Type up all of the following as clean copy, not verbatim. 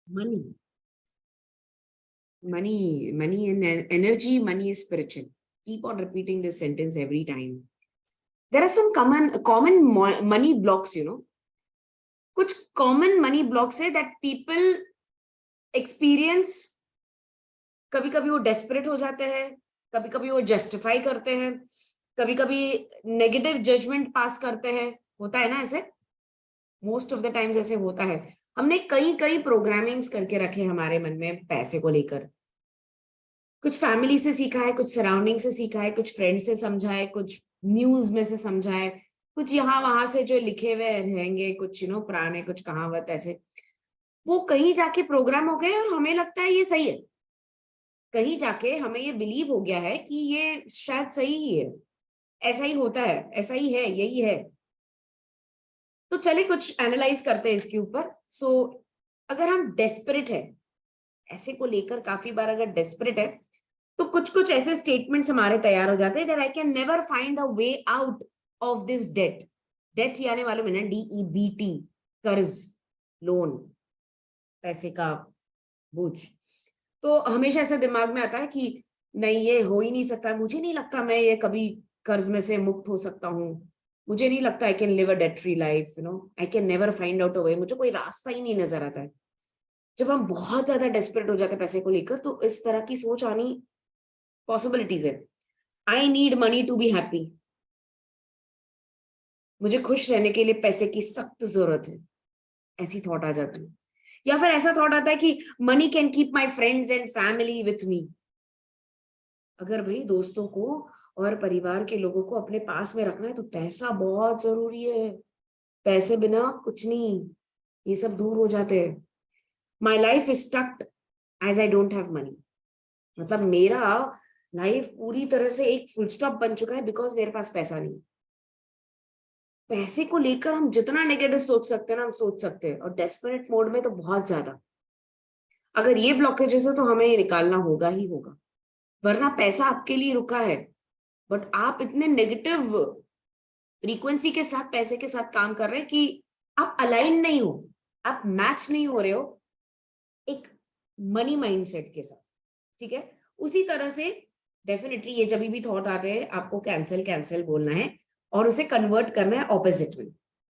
Money, money and energy. Money is spiritual. Keep on repeating this sentence every time. There are some common money blocks, कुछ common money blocks है that people experience. कभी कभी वो desperate हो जाते हैं, कभी कभी वो justify करते हैं, कभी कभी negative judgment pass करते हैं. होता है ना ऐसे? Most of the times ऐसे होता है. हमने कई कई प्रोग्रामिंग्स करके रखे हमारे मन में पैसे को लेकर. कुछ फैमिली से सीखा है, कुछ सराउंडिंग से सीखा है, कुछ फ्रेंड से समझा है, कुछ न्यूज में से समझा है, कुछ यहाँ वहां से जो लिखे हुए रहेंगे, कुछ पुराने कुछ कहावत ऐसे, वो कहीं जाके प्रोग्राम हो गए और हमें लगता है ये सही है. कहीं जाके हमें ये बिलीव हो गया है कि ये शायद सही ही है, ऐसा ही होता है, ऐसा ही है, यही है. तो चले कुछ एनालाइज करते हैं इसके ऊपर. सो अगर हम डेस्परेट है ऐसे को लेकर, काफी बार अगर डेस्परेट है तो कुछ कुछ ऐसे स्टेटमेंट्स हमारे तैयार हो जाते हैं that I can never find a way out of this debt. Debt यानी मालूम है ना, DEBT, कर्ज, लोन, पैसे का बोझ. तो हमेशा ऐसा दिमाग में आता है कि नहीं, ये हो ही नहीं सकता, मुझे नहीं लगता मैं ये कभी कर्ज में से मुक्त हो सकता हूँ, मुझे नहीं लगता I can live a debt free life, I can never find out a way, मुझे कोई रास्ता ही नहीं नजर आता है. जब हम बहुत ज्यादा डेस्परेट हो जाते हैं पैसे को लेकर तो इस तरह की सोच आनी पॉसिबिलिटीज है. I need money to be happy. मुझे खुश रहने के लिए पैसे की सख्त जरूरत है, ऐसी थॉट आ जाती है. या फिर ऐसा थॉट आता है कि money can keep my friends and family with me. अगर भाई दोस्तों को और परिवार के लोगों को अपने पास में रखना है तो पैसा बहुत जरूरी है. पैसे बिना कुछ नहीं, ये सब दूर हो जाते हैं. My life is stucked as I don't have money. मतलब मेरा लाइफ पूरी तरह से एक फुल स्टॉप बन चुका है बिकॉज मेरे पास पैसा नहीं. पैसे को लेकर हम जितना नेगेटिव सोच सकते हैं ना, हम सोच सकते हैं, और डेस्परेट मोड में तो बहुत ज्यादा. अगर ये ब्लॉकेजेस है तो हमें ये निकालना होगा ही होगा, वरना पैसा आपके लिए रुका है बट आप इतने नेगेटिव फ्रीक्वेंसी के साथ पैसे के साथ काम कर रहे हैं कि आप अलाइन नहीं हो, आप मैच नहीं हो रहे हो एक मनी माइंडसेट के साथ. ठीक है, उसी तरह से डेफिनेटली ये जब भी थॉट आते हैं आपको कैंसिल कैंसिल बोलना है और उसे कन्वर्ट करना है ऑपोजिट में.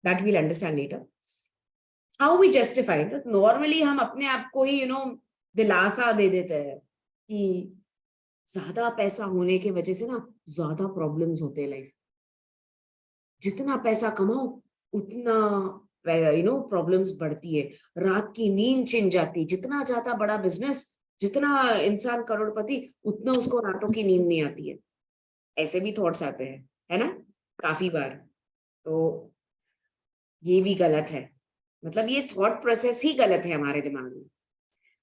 That will understand later. How we justify. Normally हम अपने आप को ही दिलासा दे देते हैं कि ज्यादा पैसा होने की वजह से ना ज्यादा प्रॉब्लम्स होते हैं लाइफ. जितना पैसा कमाओ उतना प्रॉब्लम्स बढ़ती है, रात की नींद छिन जाती. जितना ज्यादा बड़ा बिजनेस, जितना इंसान करोड़पति, उतना उसको रातों की नींद नहीं आती है. ऐसे भी थॉट्स आते हैं, है ना, काफी बार. तो ये भी गलत है. मतलब ये थॉट प्रोसेस ही गलत है हमारे दिमाग में.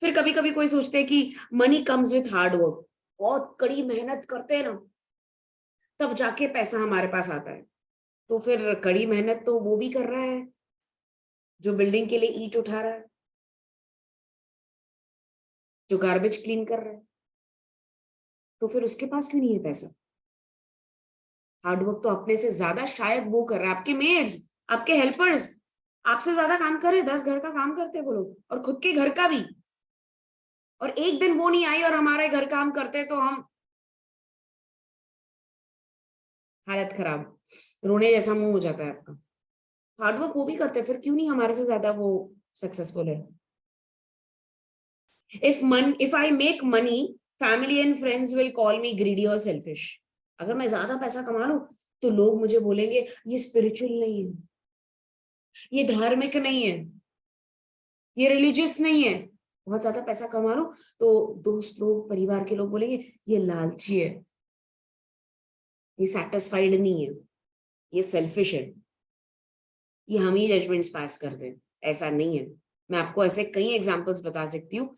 फिर कभी कभी कोई सोचते हैं कि money comes with hard work. बहुत कड़ी मेहनत करते हैं ना तब जाके पैसा हमारे पास आता है. तो फिर कड़ी मेहनत तो वो भी कर रहा है जो बिल्डिंग के लिए ईंट उठा रहा है, जो गार्बेज क्लीन कर रहा है. तो फिर उसके पास क्यों नहीं है पैसा? हार्डवर्क तो अपने से ज्यादा शायद वो कर रहा है, आपके मेड्स, आपके हेल्पर्स आपसे ज्यादा काम कर रहे, 10 घर का काम करते हैं वो लोग, और खुद के घर का भी. और एक दिन वो नहीं आई और हमारे घर काम करते तो हम हालत खराब, रोने जैसा मुंह हो जाता है आपका. हार्डवर्क वो भी करते हैं, फिर क्यों नहीं हमारे से ज्यादा वो सक्सेसफुल है? if I make money, family and friends will call me greedy or selfish. अगर मैं ज्यादा पैसा कमा लूं तो लोग मुझे बोलेंगे ये स्पिरिचुअल नहीं है, ये धार्मिक नहीं है, ये रिलीजियस नहीं है. बहुत ज्यादा पैसा कमा लूं तो दोस्त लोग, परिवार के लोग बोलेंगे ये लालची है, ये सेटिस्फाइड नहीं है, ये सेल्फिश है. ये हम ही जजमेंट्स पास करते हैं. ऐसा नहीं है. मैं आपको ऐसे कई एग्जांपल्स बता सकती हूँ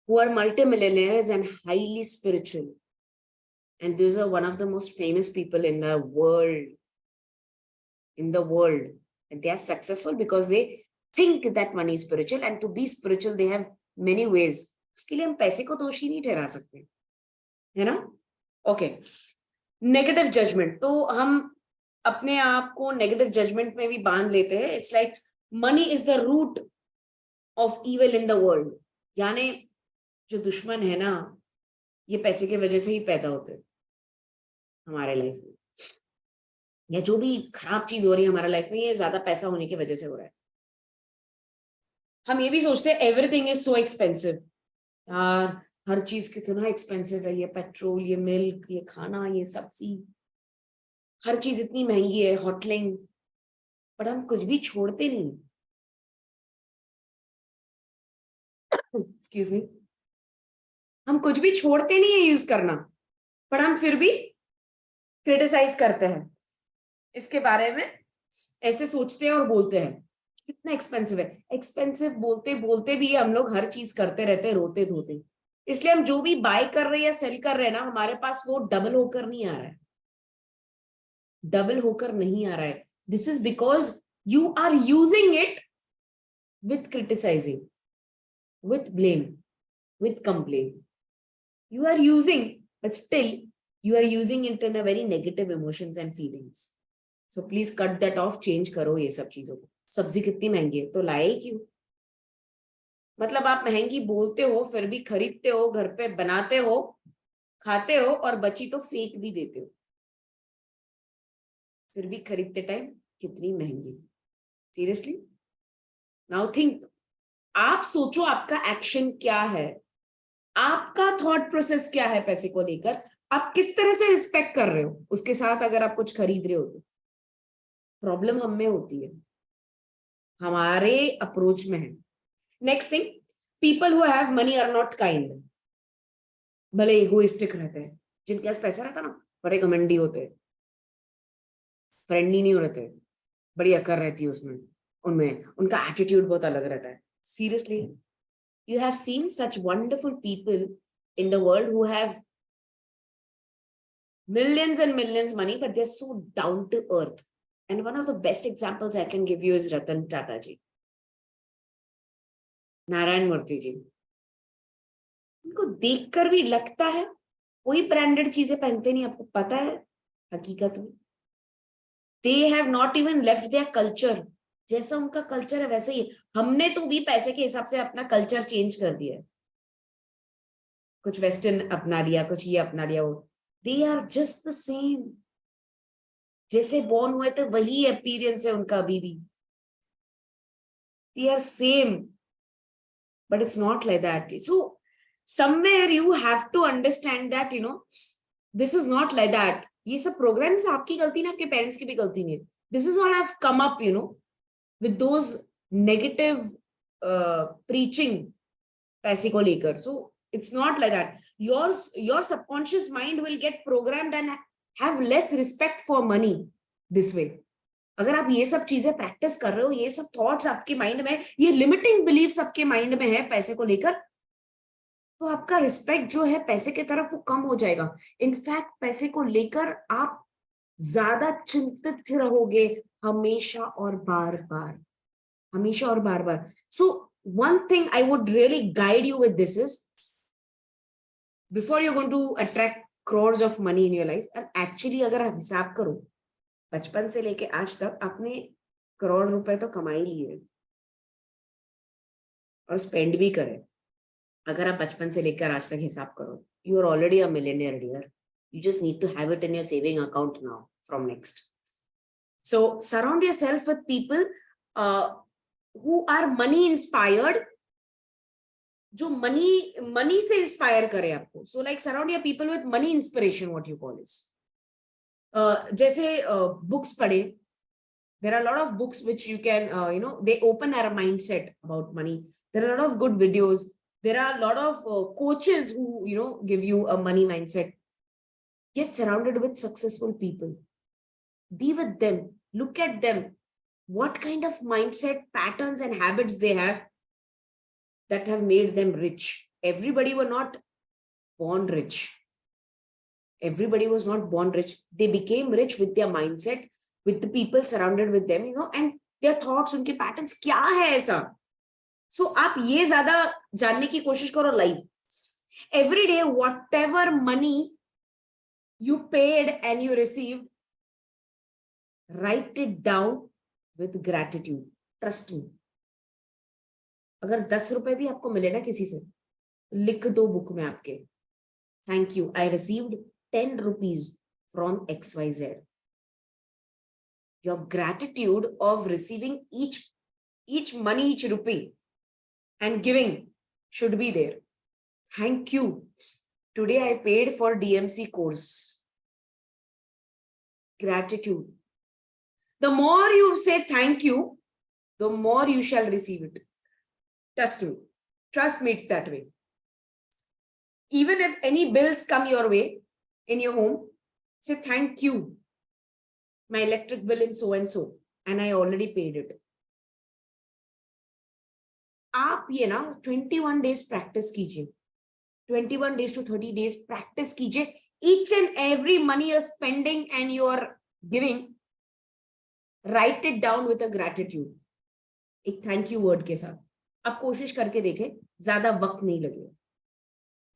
who are multimillionaires and highly spiritual, and these are one of the most famous people in the world, and they are successful because they think that money is spiritual, and to be spiritual they have many ways. उसके लिए हम पैसे को दोषी नहीं ठहरा सकते, है ना. Okay, negative judgement. तो हम अपने आप को नेगेटिव जजमेंट में भी बांध लेते हैं. It's like money is the root of evil in the world. यानी जो दुश्मन है ना, ये पैसे के वजह से ही पैदा होते हैं हमारे लाइफ में, या जो भी खराब चीज हो रही है हमारे लाइफ में, ये ज्यादा पैसा होने की वजह से हो रहा है. हम ये भी सोचते हैं एवरीथिंग इज सो एक्सपेंसिव. यार हर चीज कितना एक्सपेंसिव है, ये पेट्रोल, ये मिल्क, ये खाना, ये सब्जी, हर चीज इतनी महंगी है, होटलिंग. पर हम कुछ भी छोड़ते नहीं. Excuse me. हम कुछ भी छोड़ते नहीं है यूज करना, पर हम फिर भी क्रिटिसाइज करते हैं इसके बारे में, ऐसे सोचते हैं और बोलते हैं कितना एक्सपेंसिव है. एक्सपेंसिव बोलते बोलते भी हम लोग हर चीज करते रहते, रोते धोते. इसलिए हम जो भी बाय कर रहे हैं या सेल कर रहे हैं ना, हमारे पास वो डबल होकर नहीं आ रहा है. डबल होकर नहीं आ रहा है. This is because you are using it with criticising, with blame, with complain. You are using, but still you are using it in a very negative emotions and feelings. So please cut that off, change करो ये सब चीजों को. सब्जी कितनी महंगी है तो लाए क्यों? मतलब आप महंगी बोलते हो फिर भी खरीदते हो, घर पे बनाते हो, खाते हो, और बची तो फेंक भी देते हो. फिर भी खरीदते टाइम कितनी महंगी. Seriously now think. आप सोचो आपका एक्शन क्या है, आपका थॉट प्रोसेस क्या है पैसे को लेकर. आप किस तरह से रिस्पेक्ट कर रहे हो उसके साथ अगर आप कुछ खरीद रहे हो तो. प्रॉब्लम हम में होती है, हमारे अप्रोच में है. Next thing, people who have money are not kind. भले इगोइस्टिक रहते हैं. जिनके पास पैसा रहता ना, बड़े घमंडी होते हैं, फ्रेंडली नहीं रहते, बड़ी अकड़ रहती है उसमें, उनमें उनका एटीट्यूड बहुत अलग रहता है. Seriously you have seen such wonderful people in the world who have millions and millions money, but they're so down to earth. And one of the best examples I can give you is Ratan Tata ji, Narayana Murthy ji. उनको देखकर भी लगता है कोई branded चीजें पहनते नहीं. आपको पता है हकीकत में they have not even left their culture. जैसा उनका कल्चर है वैसे ही. हमने तो भी पैसे के हिसाब से अपना कल्चर चेंज कर दिया है. कुछ वेस्टर्न अपना लिया, कुछ ये अपना लिया. वो they are just the same. जैसे बॉर्न हुए थे वही अपीयरेंस है उनका अभी भी. They are same, but it's not like that. So somewhere you have to understand that this is not like that. ये सब प्रोग्राम्स आपकी गलती नहीं, आपके पेरेंट्स की भी गलती नहीं है. This is all have come up with those negative preaching पैसे को लेकर. So it's not like that. Your subconscious mind will get programmed and have less respect for money this way. अगर आप ये सब चीजें प्रैक्टिस कर रहे हो, ये सब थॉट्स आपके माइंड में, ये लिमिटिंग बिलीव्स आपके माइंड में है पैसे को लेकर, तो आपका रिस्पेक्ट जो है पैसे की तरफ वो कम हो जाएगा. इनफैक्ट पैसे को लेकर आप ज्यादा चिंतित रहोगे हमेशा और बार बार, हमेशा और बार बार. सो one thing I would really guide you with this is, before you're going to attract crores of money in your life, and actually अगर आप हिसाब करो बचपन से लेके आज तक आपने करोड़ रुपए तो कमा ही लिए और स्पेंड भी करे. अगर आप बचपन से लेकर आज तक हिसाब करो, you are already a millionaire dear. You just need to have it in your saving account now from next. So surround yourself with people who are money inspired, जो money से inspire करे आपको. So like surround your people with money inspiration, what you call is. जैसे books पढ़े. There are a lot of books which you can, they open our mindset about money. There are a lot of good videos. There are a lot of coaches who, give you a money mindset. Get surrounded with successful people. Be with them. Look at them. What kind of mindset, patterns and habits they have that have made them rich. Everybody were not born rich. Everybody was not born rich. They became rich with their mindset, with the people surrounded with them, and their thoughts, उनके patterns क्या है ऐसा. So आप ये ज़्यादा जानने की कोशिश करो live. Every day, whatever money you paid and you received, write it down with gratitude. Trust me. अगर 10 रुपए भी आपको मिले ना किसी से, लिख दो बुक में आपके, thank you, I received 10 rupees from XYZ. Your gratitude of receiving each money, each rupee and giving should be there. Thank you. Today I paid for DMC course. Gratitude. The more you say thank you, the more you shall receive it. Trust me. Trust me, it's that way. Even if any bills come your way in your home, say thank you. My electric bill in so and so, and I already paid it. आप ये ना 21 days practice कीजिए, 21 days to 30 days practice कीजिए. Each and every money you're spending and you're giving, write it down with a gratitude. एक thank you word के साथ. आप कोशिश करके देखें, ज्यादा वक्त नहीं लगेगा.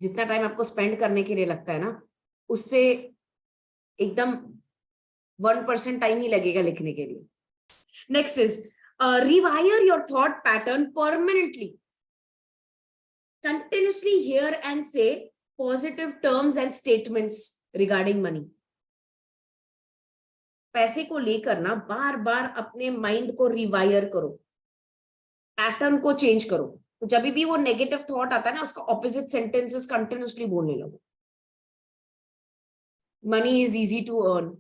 जितना टाइम आपको स्पेंड करने के लिए लगता है ना, उससे एकदम 1% टाइम ही लगेगा लिखने के लिए. Next is rewire your thought pattern permanently. Continuously hear and say positive terms and statements regarding money. पैसे को लेकर ना बार बार अपने माइंड को रिवायर करो, पैटर्न को चेंज करो. तो जब भी वो नेगेटिव थॉट आता है ना, उसका ऑपोजिट सेंटेंसेस कंटिन्यूसली बोलने लगो. Money is easy to earn,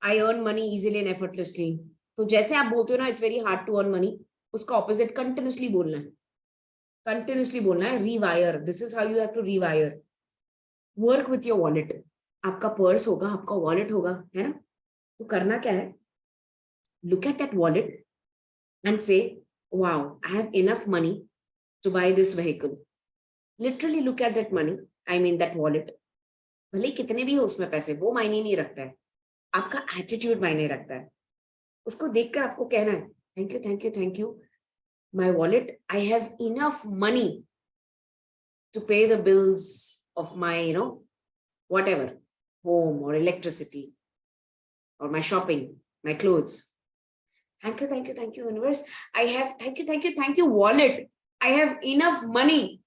I earn money easily and effortlessly. तो जैसे आप बोलते हो ना, it's very hard to earn money, उसका ऑपोजिट कंटिन्यूसली बोलना है, कंटिन्यूसली बोलना है. Rewire, this is how you have to rewire. Work with your wallet. आपका पर्स होगा, आपका वॉलेट होगा, है ना. तो करना क्या है, look at that wallet and say, wow, I have enough money to buy this vehicle. Literally look at that money, I mean that wallet. भले कितने भी हो उसमें पैसे, वो मायने नहीं रखता है, आपका एटीट्यूड मायने रखता है. उसको देखकर आपको कहना है, thank you thank you thank you, my wallet, I have enough money to pay the bills of my whatever, home or electricity or my shopping, my clothes. Thank you, universe. I have, thank you, wallet. I have enough money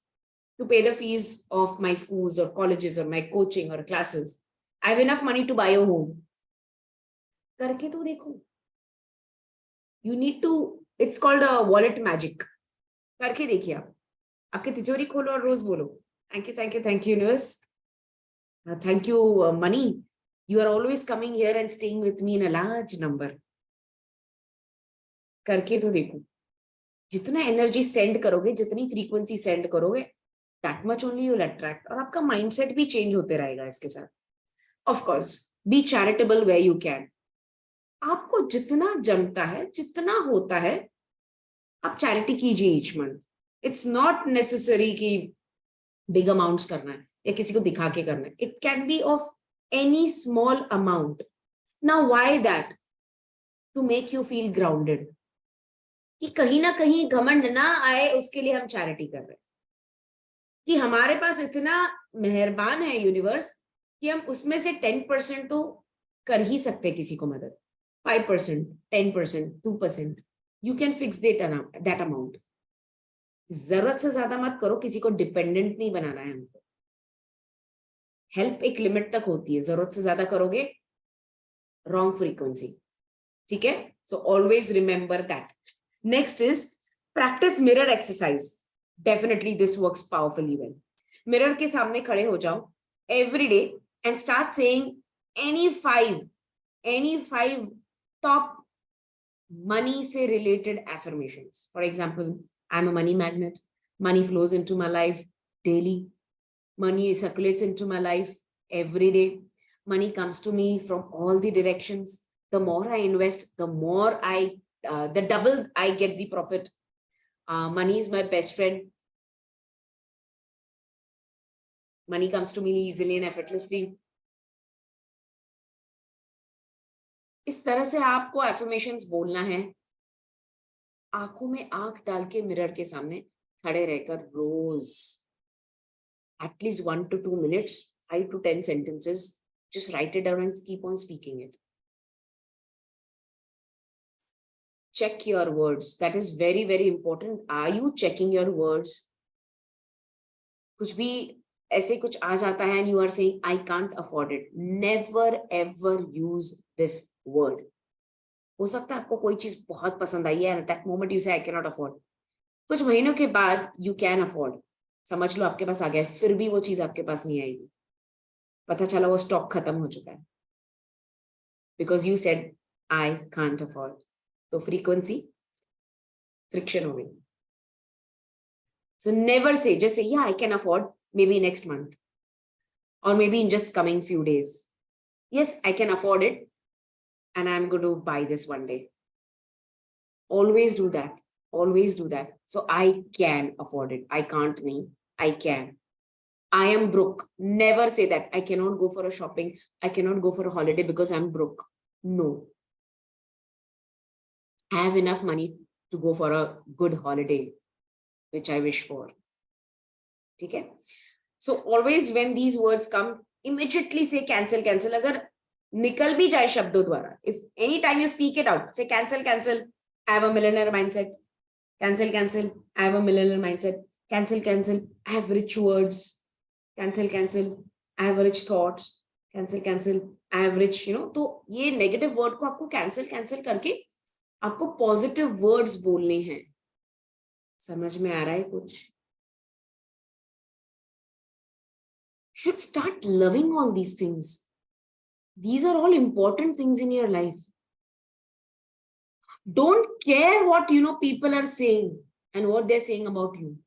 to pay the fees of my schools or colleges or my coaching or classes. I have enough money to buy a home. करके तो देखो. You need to, it's called a wallet magic. करके देखिए आप. आपकी तिजोरी खोलो और रोज बोलो, thank you, universe. Thank you, money. You are always coming here and staying with me in a large number. करके तो देखो. जितना एनर्जी सेंड करोगे, जितनी फ्रीक्वेंसी सेंड करोगे, that much only you will attract. और आपका माइंडसेट भी चेंज होते रहेगा इसके साथ. Of course be charitable where you can. आपको जितना जमता है, जितना होता है, आप चैरिटी कीजिए each month. It's not necessary कि बिग अमाउंट्स करना है या किसी को दिखा के करना है. It can be of any small amount. Now why that? To make you feel grounded, कि कहीं ना कहीं घमंड ना आए, उसके लिए हम चैरिटी कर रहे हैं. कि हमारे पास इतना मेहरबान है यूनिवर्स कि हम उसमें से 10% तो कर ही सकते हैं किसी को मदद. 5%, 10%, 2%, you can fix that amount. जरूरत से ज्यादा मत करो, किसी को डिपेंडेंट नहीं बनाना है हमको. हेल्प एक लिमिट तक होती है, जरूरत से ज्यादा करोगे रॉन्ग फ्रीक्वेंसी. ठीक है. So always remember that. Next is practice mirror exercise. Definitely this works powerfully well. Mirror के सामने खड़े हो जाओ every day and start saying any five top money से related affirmations. For example, I'm a money magnet. Money flows into my life daily. Money circulates into my life every day. Money comes to me from all the directions. The more I invest, the more the double I get the profit. Money is my best friend. Money comes to me easily and effortlessly. इस तरह से आपको affirmations बोलना है. आंखों में आंख डाल के मिरर के सामने खड़े रहकर रोज at least 1 to 2 minutes, 5 to 10 sentences, just write it down and keep on speaking it. check your words. That is very, very important. Are you checking your words? कुछ भी ऐसे कुछ आ जाता है and you are saying, I can't afford it. Never ever use this word. हो सकता है आपको कोई चीज बहुत पसंद आई है and at that moment you say, I cannot afford. कुछ महीनों के बाद you can afford. समझ लो आपके पास आ गया, फिर भी वो चीज आपके पास नहीं आएगी. पता चला वो स्टॉक खत्म हो चुका है. Because you said, I can't afford. So frequency, friction हो गई. So never say, just say, yeah, I can afford maybe next month. Or maybe in just coming few days. Yes, I can afford it. And I'm going to buy this one day. Always do that. Always do that. So I can afford it. I can't mean I can. I am broke. Never say that. I cannot go for a shopping. I cannot go for a holiday because I'm broke. No. I have enough money to go for a good holiday, which I wish for. Okay? So always when these words come, immediately say cancel, cancel. Agar nikal bhi jaye shabdo dwara. If any time you speak it out, say cancel, cancel. I have a millionaire mindset. Cancel, cancel. I have a millionaire mindset. Cancel, cancel. I have rich words. Cancel, cancel. I have rich thoughts. Cancel, cancel. I have rich, तो ये negative word को आपको cancel, cancel करके आपको positive words बोलने हैं. समझ में आ रहा है कुछ? You should start loving all these things. These are all important things in your life. Don't care what people are saying and what they're saying about you.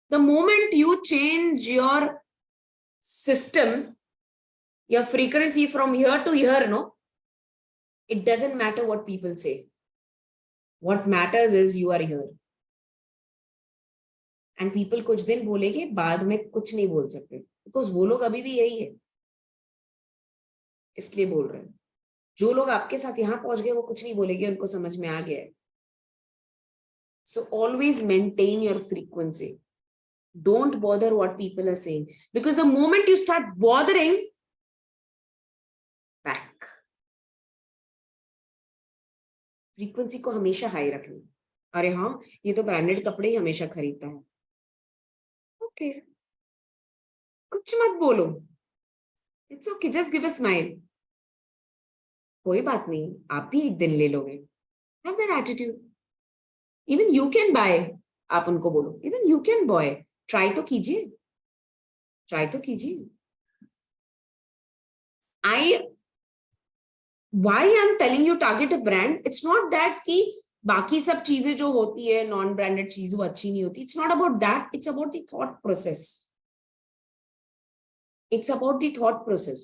The moment you change your system, your frequency from here to here, it doesn't matter what people say. What matters is you are here. And people कुछ दिन बोलेंगे, बाद में कुछ नहीं बोल सकते, because वो लोग अभी भी यही है. इसलिए बोल रहे हैं. जो लोग आपके साथ यहाँ पहुंच गए वो कुछ नहीं बोलेंगे, उनको समझ में आ गया है. So always maintain your frequency. Don't bother what people are saying, because the moment you start bothering, back. Frequency को हमेशा हाई रखना. अरे हाँ, ये तो ब्रांडेड कपड़े ही हमेशा खरीदता है. ओके, कुछ मत बोलो. It's okay, just give a smile. कोई बात नहीं, आप भी एक दिन ले लोगे. Have that attitude. Even you can buy. आप उनको बोलो, even you can buy. Try तो कीजिए. Try तो कीजिए. Why I'm telling you target a brand? It's not that कि बाकी सब चीजें जो होती है नॉन ब्रांडेड चीज वो अच्छी नहीं होती. It's not about that. It's about the thought process. It's about the thought process.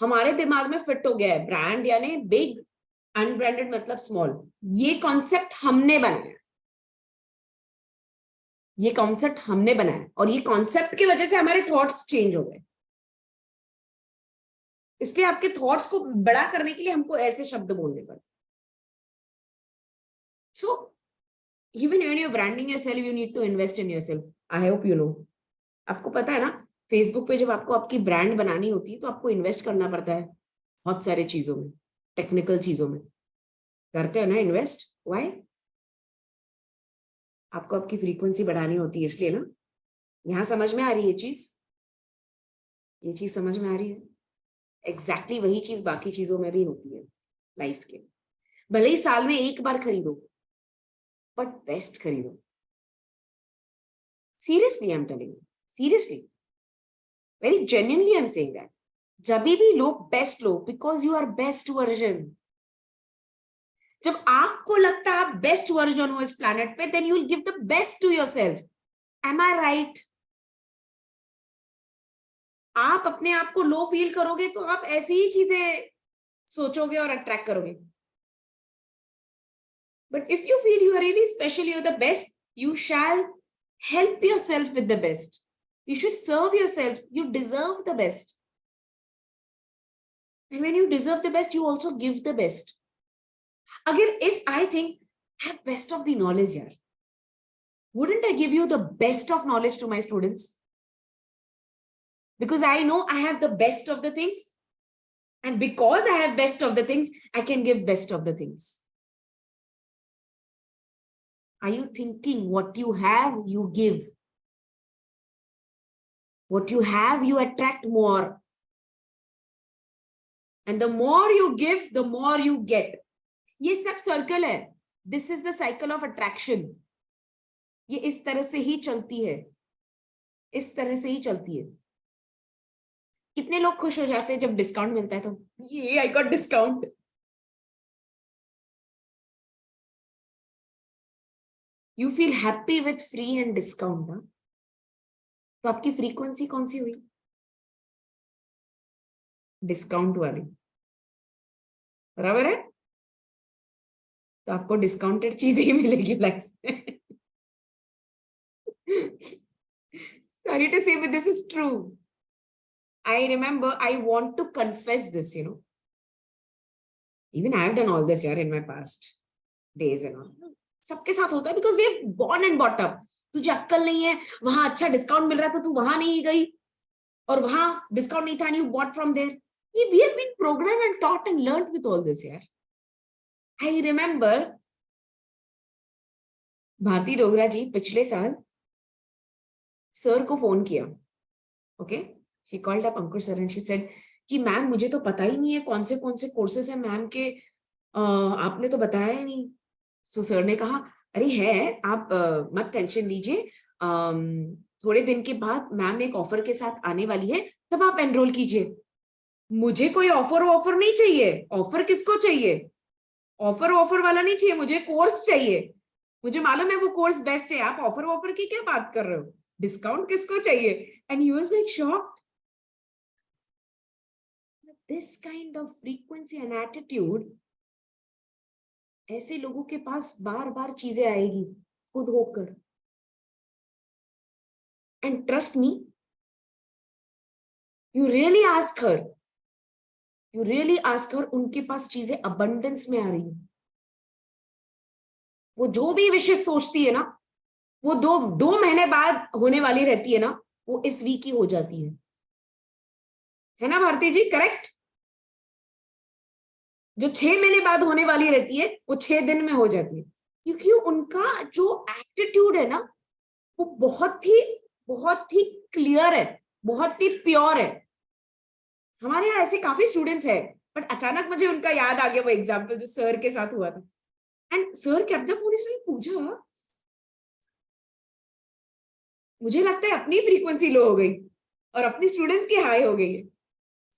हमारे दिमाग में फिट हो गया है ब्रांड यानी बिग, अनब्रांडेड मतलब स्मॉल. ये कॉन्सेप्ट हमने बनाया. ये कॉन्सेप्ट हमने बनाया और ये कॉन्सेप्ट की वजह से हमारे थॉट्स चेंज हो गए. इसलिए आपके थॉट्स को बड़ा करने के लिए हमको ऐसे शब्द बोलने पड़ते. So even when you're branding yourself, you need to invest in yourself. I hope you know. आपको पता है ना, फेसबुक पे जब आपको आपकी ब्रांड बनानी होती है तो आपको इन्वेस्ट करना पड़ता है बहुत सारे चीजों में, टेक्निकल चीजों में. करते हो ना इन्वेस्ट? व्हाई? आपको आपकी फ्रीक्वेंसी बढ़ानी होती है, इसलिए ना. यहां समझ में आ रही है चीज? ये चीज समझ में आ रही है? एग्जैक्टली वही चीज बाकी चीजों में भी होती है लाइफ के. भले ही साल में एक बार खरीदो, बट बेस्ट खरीदो. Seriously I am telling you, seriously, very genuinely I am saying that. जब भी लो बेस्ट लो, because you are best version. जब आपको लगता है आप बेस्ट वर्जन हो इस प्लैनेट पे, then you will give the best to yourself. Am I right? आप अपने आप को लो फील करोगे तो आप ऐसी ही चीजें सोचोगे और अट्रैक्ट करोगे. But if you feel you are really special, you are the best, you shall help yourself with the best. You should serve yourself. You deserve the best. And when you deserve the best, you also give the best. Again, if I think I have best of the knowledge here, wouldn't I give you the best of knowledge to my students? Because I know I have the best of the things. And because I have best of the things, I can give best of the things. Are you thinking what you have, you give? What you have, you attract more. And the more you give, the more you get. ये सब circle है. This is the cycle of attraction. ये इस तरह से ही चलती है. इस तरह से ही चलती है. कितने लोग खुश हो जाते हैं जब डिस्काउंट मिलता है तो ये I got discount. You feel happy with free and discount ना. तो आपकी फ्रीक्वेंसी कौन सी हुई? डिस्काउंट वाली. बराबर है. तो आपको डिस्काउंटेड चीज ही मिलेगी लाइफ में. Sorry to say, but this is true. I remember I want to confess this, you know. Even I have done all this, in my past days and all. सबके साथ होता है because we are born and brought up. तुझे अक्कल नहीं है, वहां अच्छा डिस्काउंट मिल रहा था, तू वहां नहीं गई, और वहां डिस्काउंट नहीं था, and you bought from there. We have been programmed and taught and learned with all this, यार. I remember भारती डोगरा जी पिछले साल सर को फोन किया. Okay, she called up Ankur sir and she said कि मैम मुझे तो पता ही नहीं है कौन से कोर्सेज हैं मैम के, आपने तो बताया ही नहीं. सो सर ने कहा अरे है, आप मत टेंशन लीजिए, थोड़े दिन के बाद मैम एक ऑफर के साथ आने वाली है, तब आप एनरोल कीजिए. मुझे कोई ऑफर नहीं चाहिए. ऑफर किसको चाहिए? ऑफर वाला नहीं चाहिए, मुझे कोर्स चाहिए. मुझे मालूम है वो कोर्स बेस्ट है, आप ऑफर की क्या बात कर रहे हो? डिस्काउंट किसको चाहिए? And he was like shocked. This kind of frequency and attitude, ऐसे लोगों के पास बार बार चीजें आएगी खुद होकर. And trust me, you really ask her, उनके पास चीजें अबंडेंस में आ रही है. वो जो भी विशेष सोचती है ना, वो दो महीने बाद होने वाली रहती है ना, वो इस वीक ही हो जाती है ना भारती जी? करेक्ट. जो 6 महीने बाद होने वाली रहती है वो 6 दिन में हो जाती है, क्योंकि उनका जो एटीट्यूड है ना, वो बहुत ही क्लियर है, बहुत ही प्योर है. हमारे यहाँ ऐसे काफी स्टूडेंट्स हैं, बट अचानक मुझे उनका याद आ गया वो एग्जाम्पल जो सर के साथ हुआ था. And sir kept the phone, इसने पूछा, मुझे लगता है अपनी फ्रीक्वेंसी लो हो गई और अपनी स्टूडेंट्स की हाई हो गई है.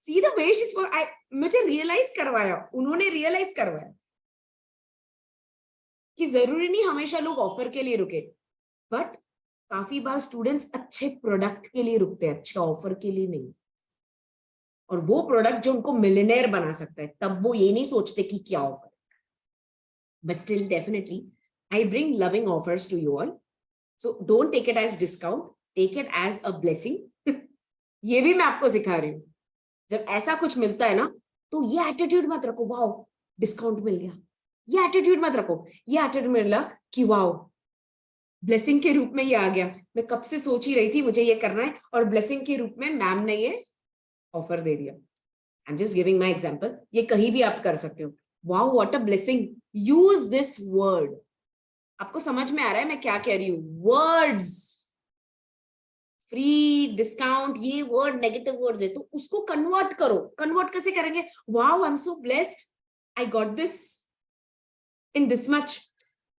See the way she spoke. मुझे रियलाइज करवाया, उन्होंने रियलाइज करवाया कि जरूरी नहीं हमेशा लोग ऑफर के लिए रुके, बट काफी बार स्टूडेंट्स अच्छे प्रोडक्ट के लिए रुकते हैं, अच्छे ऑफर के लिए नहीं. और वो प्रोडक्ट जो उनको मिलियनेयर बना सकता है, तब वो ये नहीं सोचते कि क्या offer. But still definitely I bring loving offers to you all. So don't take it as discount, take it as a blessing. ये भी मैं आपको सिखा रही हूँ. जब ऐसा कुछ मिलता है ना, तो ये एटीट्यूड मत रखो वाओ डिस्काउंट मिल गया. ये एटीट्यूड मत रखो. ये एटीट्यूड मिला कि वाओ ब्लेसिंग के रूप में ये आ गया, मैं कब से सोच ही रही थी मुझे ये करना है, और ब्लेसिंग के रूप में मैम ने ये ऑफर दे दिया. I am just giving my example. ये कहीं भी आप कर सकते हो. Wow what a blessing. Use this word. आपको समझ में आ रहा है मैं क्या कह रही हूं? वर्ड्स, फ्री, डिस्काउंट, ये वर्ड नेगेटिव वर्ड्स है, तो उसको कन्वर्ट करो. कन्वर्ट कैसे करेंगे? Wow I am so blessed, I got this in this much,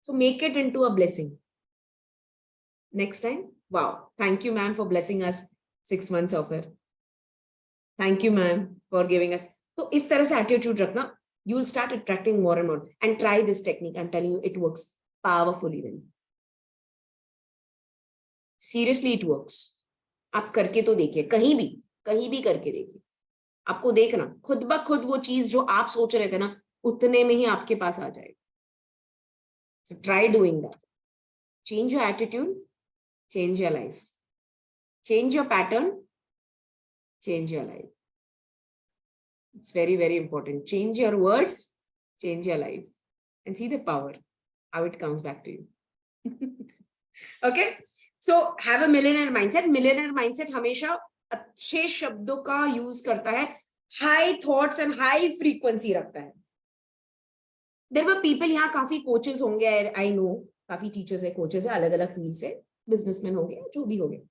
so make it into a blessing. Next time, wow thank you ma'am for blessing us 6 months offer. Thank you ma'am for giving us. तो इस तरह से attitude रखना. You will start attracting more and more. And try this technique. I am telling you it works powerfully well. Seriously it works. आप करके तो देखिए, कहीं भी करके देखिए. आपको देखना खुद ब खुद वो चीज जो आप सोच रहे थे ना, उतने में ही आपके पास आ जाएगी. So try doing that. Change your attitude, change your life. Change your pattern, change your life. It's very, very important. Change your words, change your life. And see the power. How it comes back to you. Okay, so have a millionaire mindset. Millionaire mindset हमेशा अच्छे शब्दों का use करता है, high thoughts and high frequency रखता है। There were people, यहाँ काफी कोचेस होंगे, आई नो काफी टीचर्स है, कोचेस है, अलग अलग फील्ड से, बिजनेसमैन हो गए, जो भी हो गए।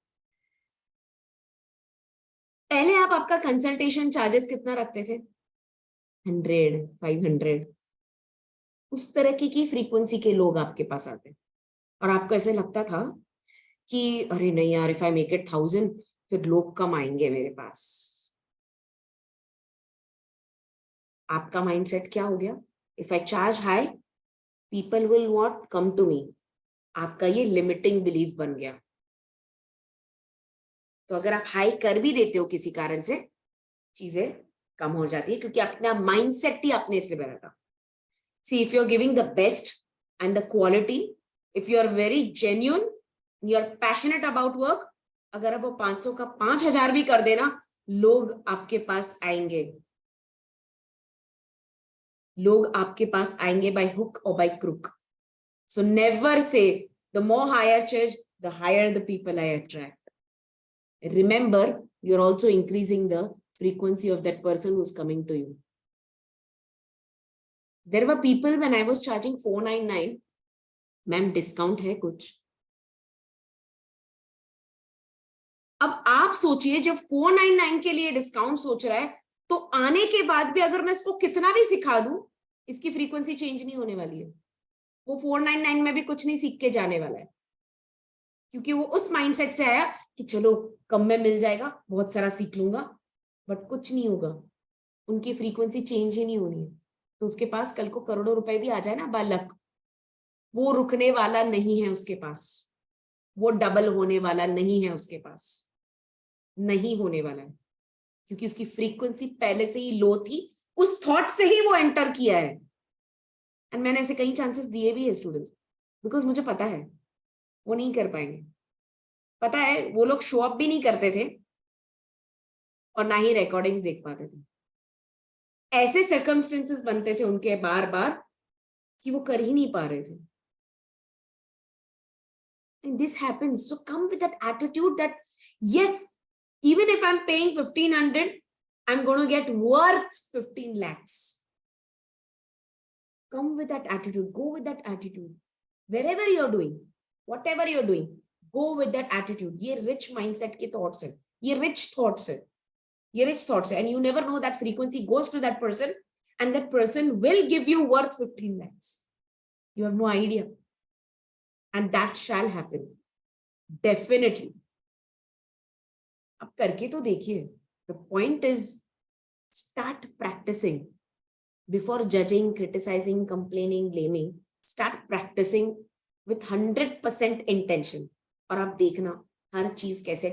पहले आप आपका कंसल्टेशन चार्जेस कितना रखते थे? 100, 500। उस तरह की फ्रीक्वेंसी के लोग आपके पास आते और आपको ऐसे लगता था कि अरे नहीं यार, इफ आई मेक इट 1000 फिर लोग कम आएंगे मेरे पास। आपका माइंडसेट क्या हो गया? If I charge high, people will not come to me. आपका ये लिमिटिंग बिलीफ बन गया। तो अगर आप हाई कर भी देते हो किसी कारण से, चीजें कम हो जाती है, क्योंकि अपना माइंडसेट ही आपने इसलिए बना था। See, if you are giving the best and the quality, if you are very genuine, you are passionate about work, अगर आप वो 500 का 5000 भी कर देना, लोग आपके पास आएंगे। लोग आपके पास आएंगे बाय हुक और by crook. So never say the more higher charge, the higher the people I attract. Remember, you're also increasing the frequency of that person who's coming to you. There were people when I was charging 499, ma'am discount है कुछ? अब आप सोचिए, जब 499 के लिए discount सोच रहा है, तो आने के बाद भी अगर मैं इसको कितना भी सिखा दूं, इसकी फ्रीक्वेंसी चेंज नहीं होने वाली है। वो 499 में भी कुछ नहीं सीख के जाने वाला है, क्योंकि वो उस माइंडसेट से आया कि चलो कम में मिल जाएगा, बहुत सारा सीख लूंगा, बट कुछ नहीं होगा, उनकी फ्रीक्वेंसी चेंज ही नहीं होनी है। तो उसके पास कल को करोड़ों रुपए भी आ जाए ना बालक, वो रुकने वाला नहीं है उसके पास, वो डबल होने वाला नहीं है उसके पास, नहीं होने वाला है, क्योंकि उसकी फ्रीक्वेंसी पहले से ही लो थी, उस थॉट से ही वो एंटर किया है। एंड मैंने ऐसे कई चांसेस दिए भी है स्टूडेंट्स, बिकॉज मुझे पता है वो नहीं कर पाएंगे। पता है वो लोग शो अप भी नहीं करते थे और ना ही रिकॉर्डिंग्स देख पाते थे। ऐसे सर्कमस्टेंसेस बनते थे उनके बार बार कि वो कर ही नहीं पा रहे थे। And this happens. So come with that attitude that yes, even if I'm paying 1500, I'm going to get worth 15 lakhs. Come with that attitude. Go with that attitude. Wherever you're doing, whatever you're doing, go with that attitude. ये rich mindset के thoughts है, ये rich thoughts है, ये rich thoughts है, and you never know that frequency goes to that person, and that person will give you worth 15 lakhs. You have no idea, and that shall happen definitely. अब करके तो देखिए. The point is, start practicing before judging, criticizing, complaining, blaming. Start practicing with 100% intention, और आप देखना हर चीज कैसे